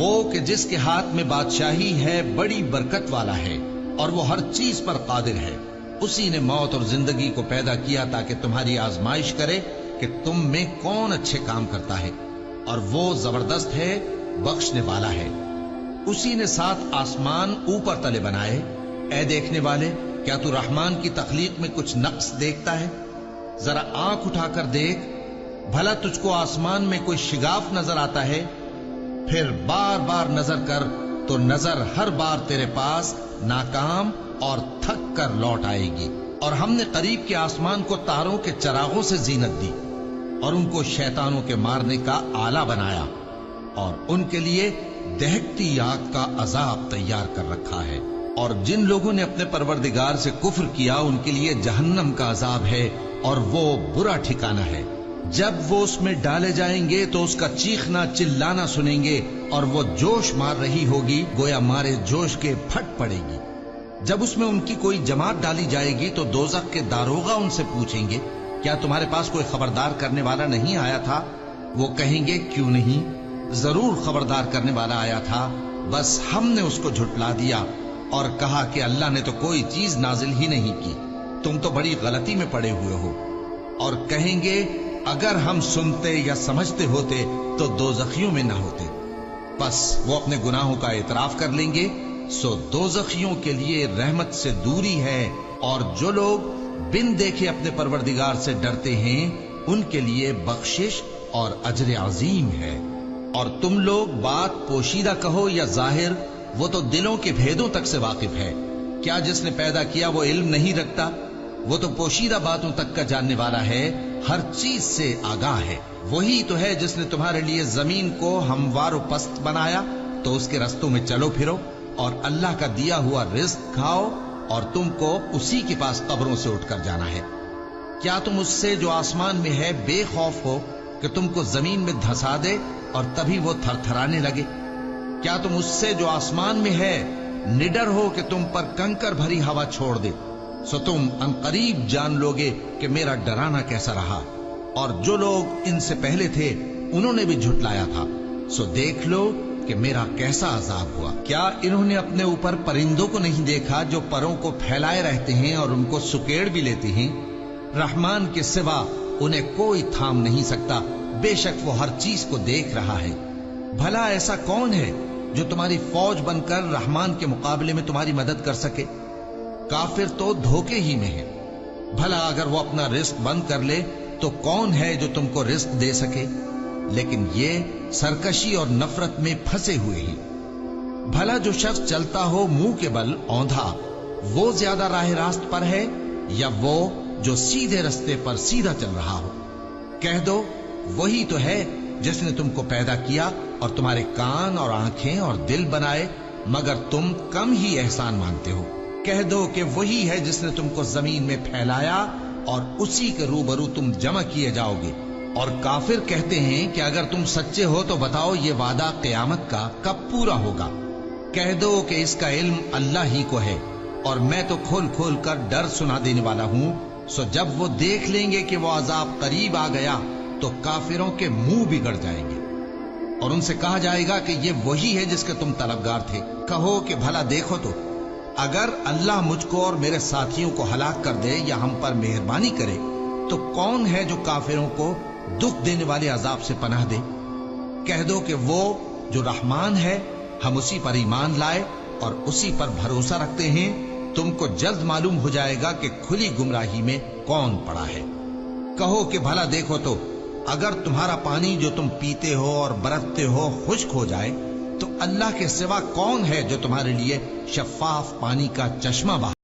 وہ کہ جس کے ہاتھ میں بادشاہی ہے بڑی برکت والا ہے اور وہ ہر چیز پر قادر ہے. اسی نے موت اور زندگی کو پیدا کیا تاکہ تمہاری آزمائش کرے کہ تم میں کون اچھے کام کرتا ہے، اور وہ زبردست ہے، بخشنے والا ہے. اسی نے 7 آسمان اوپر تلے بنائے. اے دیکھنے والے، کیا تو رحمان کی تخلیق میں کچھ نقص دیکھتا ہے؟ ذرا آنکھ اٹھا کر دیکھ، بھلا تجھ کو آسمان میں کوئی شگاف نظر آتا ہے؟ پھر بار بار نظر کر تو نظر ہر بار تیرے پاس ناکام اور تھک کر لوٹ آئے گی. اور ہم نے قریب کے آسمان کو تاروں کے چراغوں سے زینت دی اور ان کو شیطانوں کے مارنے کا آلہ بنایا، اور ان کے لیے دہکتی آگ کا عذاب تیار کر رکھا ہے. اور جن لوگوں نے اپنے پروردگار سے کفر کیا ان کے لیے جہنم کا عذاب ہے، اور وہ برا ٹھکانہ ہے. جب وہ اس میں ڈالے جائیں گے تو اس کا چیخنا چلانا سنیں گے، اور وہ جوش مار رہی ہوگی گویا مارے جوش کے پھٹ پڑے گی. جب اس میں ان کی کوئی جماعت ڈالی جائے گی تو دوزخ کے داروغہ ان سے پوچھیں گے، کیا تمہارے پاس کوئی خبردار کرنے والا نہیں آیا تھا؟ وہ کہیں گے، کیوں نہیں، ضرور خبردار کرنے والا آیا تھا، بس ہم نے اس کو جھٹلا دیا اور کہا کہ اللہ نے تو کوئی چیز نازل ہی نہیں کی، تم تو بڑی غلطی میں پڑے ہوئے ہو. اور کہیں گے، اگر ہم سنتے یا سمجھتے ہوتے تو دوزخیوں میں نہ ہوتے. بس وہ اپنے گناہوں کا اعتراف کر لیں گے، سو دوزخیوں کے لیے رحمت سے دوری ہے، اور جو لوگ بن دیکھے اپنے پروردگار سے ڈرتے ہیں ان کے لیے بخشش اور اجر عظیم ہے. اور تم لوگ بات پوشیدہ کہو یا ظاہر، وہ تو دلوں کے بھیدوں تک سے واقف ہے. کیا جس نے پیدا کیا وہ علم نہیں رکھتا؟ وہ تو پوشیدہ باتوں تک کا جاننے والا ہے، ہر چیز سے آگاہ ہے. وہی تو ہے جس نے تمہارے لیے زمین کو ہموار و پست بنایا، تو اس کے رستوں میں چلو پھرو اور اللہ کا دیا ہوا رزق کھاؤ، اور تم کو اسی کے پاس قبروں سے اٹھ کر جانا ہے. کیا تم اس سے جو آسمان میں ہے بے خوف ہو کہ تم کو زمین میں دھسا دے اور تبھی وہ تھر تھرانے لگے؟ کیا تم اس سے جو آسمان میں ہے نڈر ہو کہ تم پر کنکر بھری ہوا چھوڑ دے؟ سو تم عنقریب جان لوگے کہ میرا ڈرانا کیسا رہا. اور جو لوگ ان سے پہلے تھے انہوں نے بھی جھٹلایا تھا، سو دیکھ لو کہ میرا کیسا عذاب ہوا. کیا انہوں نے اپنے اوپر پرندوں کو نہیں دیکھا جو پروں کو پھیلائے رہتے ہیں اور ان کو سکیڑ بھی لیتے ہیں؟ رحمان کے سوا انہیں کوئی تھام نہیں سکتا، بے شک وہ ہر چیز کو دیکھ رہا ہے. بھلا ایسا کون ہے جو تمہاری فوج بن کر رحمان کے مقابلے میں تمہاری مدد کر سکے؟ کافر تو دھوکے ہی میں ہے. بھلا اگر وہ اپنا رزق بند کر لے تو کون ہے جو تم کو رزق دے سکے؟ لیکن یہ سرکشی اور نفرت میں پھنسے ہوئے ہی. بھلا جو شخص چلتا ہو منہ کے بل اوندھا، وہ زیادہ راہ راست پر ہے یا وہ جو سیدھے رستے پر سیدھا چل رہا ہو؟ کہہ دو، وہی تو ہے جس نے تم کو پیدا کیا اور تمہارے کان اور آنکھیں اور دل بنائے، مگر تم کم ہی احسان مانتے ہو. کہہ دو کہ وہی ہے جس نے تم کو زمین میں پھیلایا اور اسی کے روبرو تم جمع کیے جاؤ گے. اور کافر کہتے ہیں کہ اگر تم سچے ہو تو بتاؤ یہ وعدہ قیامت کا کب پورا ہوگا؟ کہہ دو کہ اس کا علم اللہ ہی کو ہے، اور میں تو کھول کھول کر ڈر سنا دینے والا ہوں. سو جب وہ دیکھ لیں گے کہ وہ عذاب قریب آ گیا تو کافروں کے منہ بگڑ جائیں گے، اور ان سے کہا جائے گا کہ یہ وہی ہے جس کے تم طلبگار تھے. کہو کہ بھلا دیکھو تو، اگر اللہ مجھ کو اور میرے ساتھیوں کو ہلاک کر دے یا ہم پر مہربانی کرے تو کون ہے جو کافروں کو دکھ دینے والے عذاب سے پناہ دے؟ کہہ دو کہ وہ جو رحمان ہے، ہم اسی پر ایمان لائے اور اسی پر بھروسہ رکھتے ہیں. تم کو جلد معلوم ہو جائے گا کہ کھلی گمراہی میں کون پڑا ہے. کہو کہ بھلا دیکھو تو، اگر تمہارا پانی جو تم پیتے ہو اور برتتے ہو خشک ہو جائے تو اللہ کے سوا کون ہے جو تمہارے لیے شفاف پانی کا چشمہ بہائے؟